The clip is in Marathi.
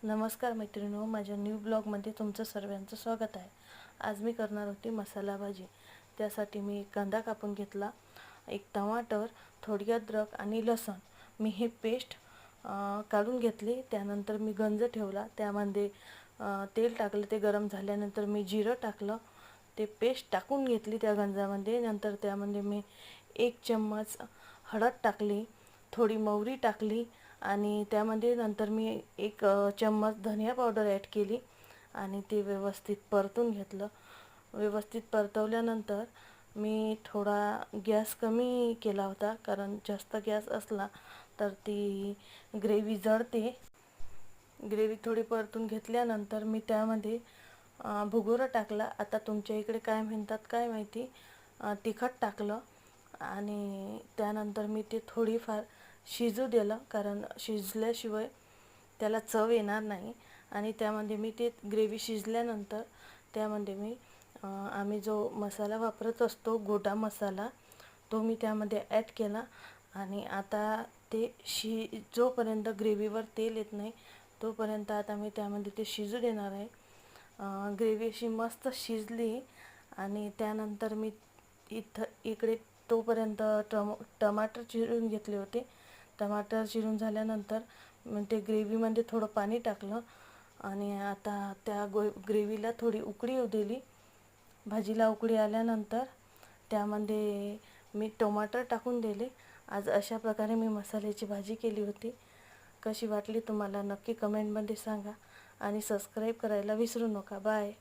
नमस्कार मैत्रिणींनो, माझ्या न्यू ब्लॉगमध्ये तुमचं सर्वांचं स्वागत आहे। आज मी करणार होती मसाला भाजी। त्यासाठी मी एक कांदा कापून घेतला, एक टमाटर, थोडी अद्रक आणि लसूण मी हे पेस्ट काढून घेतली। त्यानंतर मी गंज ठेवला, त्यामध्ये तेल टाकलं, ते गरम झाल्यानंतर मी जिरं टाकलं, ते पेस्ट टाकून घेतली त्या गंजामध्ये। नंतर त्यामध्ये मी 1 चम्मच हळद टाकली, थोडी मोहरी टाकली आणि त्यामध्ये नंतर मी 1 चम्मच धनिया पावडर ॲड केली आणि ते व्यवस्थित परतून घेतलं। व्यवस्थित परतवल्यानंतर मी थोडा गॅस कमी केला होता, कारण जास्त गॅस असला तर ती ग्रेव्ही जळते। ग्रेव्ही थोडी परतून घेतल्यानंतर मी त्यामध्ये भुगुरा टाकला। आता तुमच्या इकडे काय म्हणतात काय माहिती, तिखट टाकलं आणि त्यानंतर मी ते थोडीफार शिजू दिलं, कारण शिजल्याशिवाय त्याला चव येणार नाही। आणि त्यामध्ये मी ते ग्रेव्ही शिजल्यानंतर त्यामध्ये मी आम्ही जो मसाला वापरत असतो गोडा मसाला, तो मी त्यामध्ये ॲड केला आणि आता ते जोपर्यंत ग्रेव्हीवर तेल येत नाही तोपर्यंत आता मी त्यामध्ये ते शिजू देणार आहे। ग्रेव्ही अशी मस्त शिजली आणि त्यानंतर मी इकडे तोपर्यंत टमाटर चिरून घेतले होते। टमाटर चिरून झाल्यानंतर ते ग्रेव्हीमध्ये थोडं पाणी टाकलं आणि आता त्या ग्रेव्हीला थोडी उकळी येऊ दिली। भाजीला उकळी आल्यानंतर त्यामध्ये मी टमाटर टाकून दिले। आज अशा प्रकारे मी मसाल्याची भाजी केली होती। कशी वाटली तुम्हाला नक्की कमेंटमध्ये सांगा आणि सबस्क्राईब करायला विसरू नका। बाय।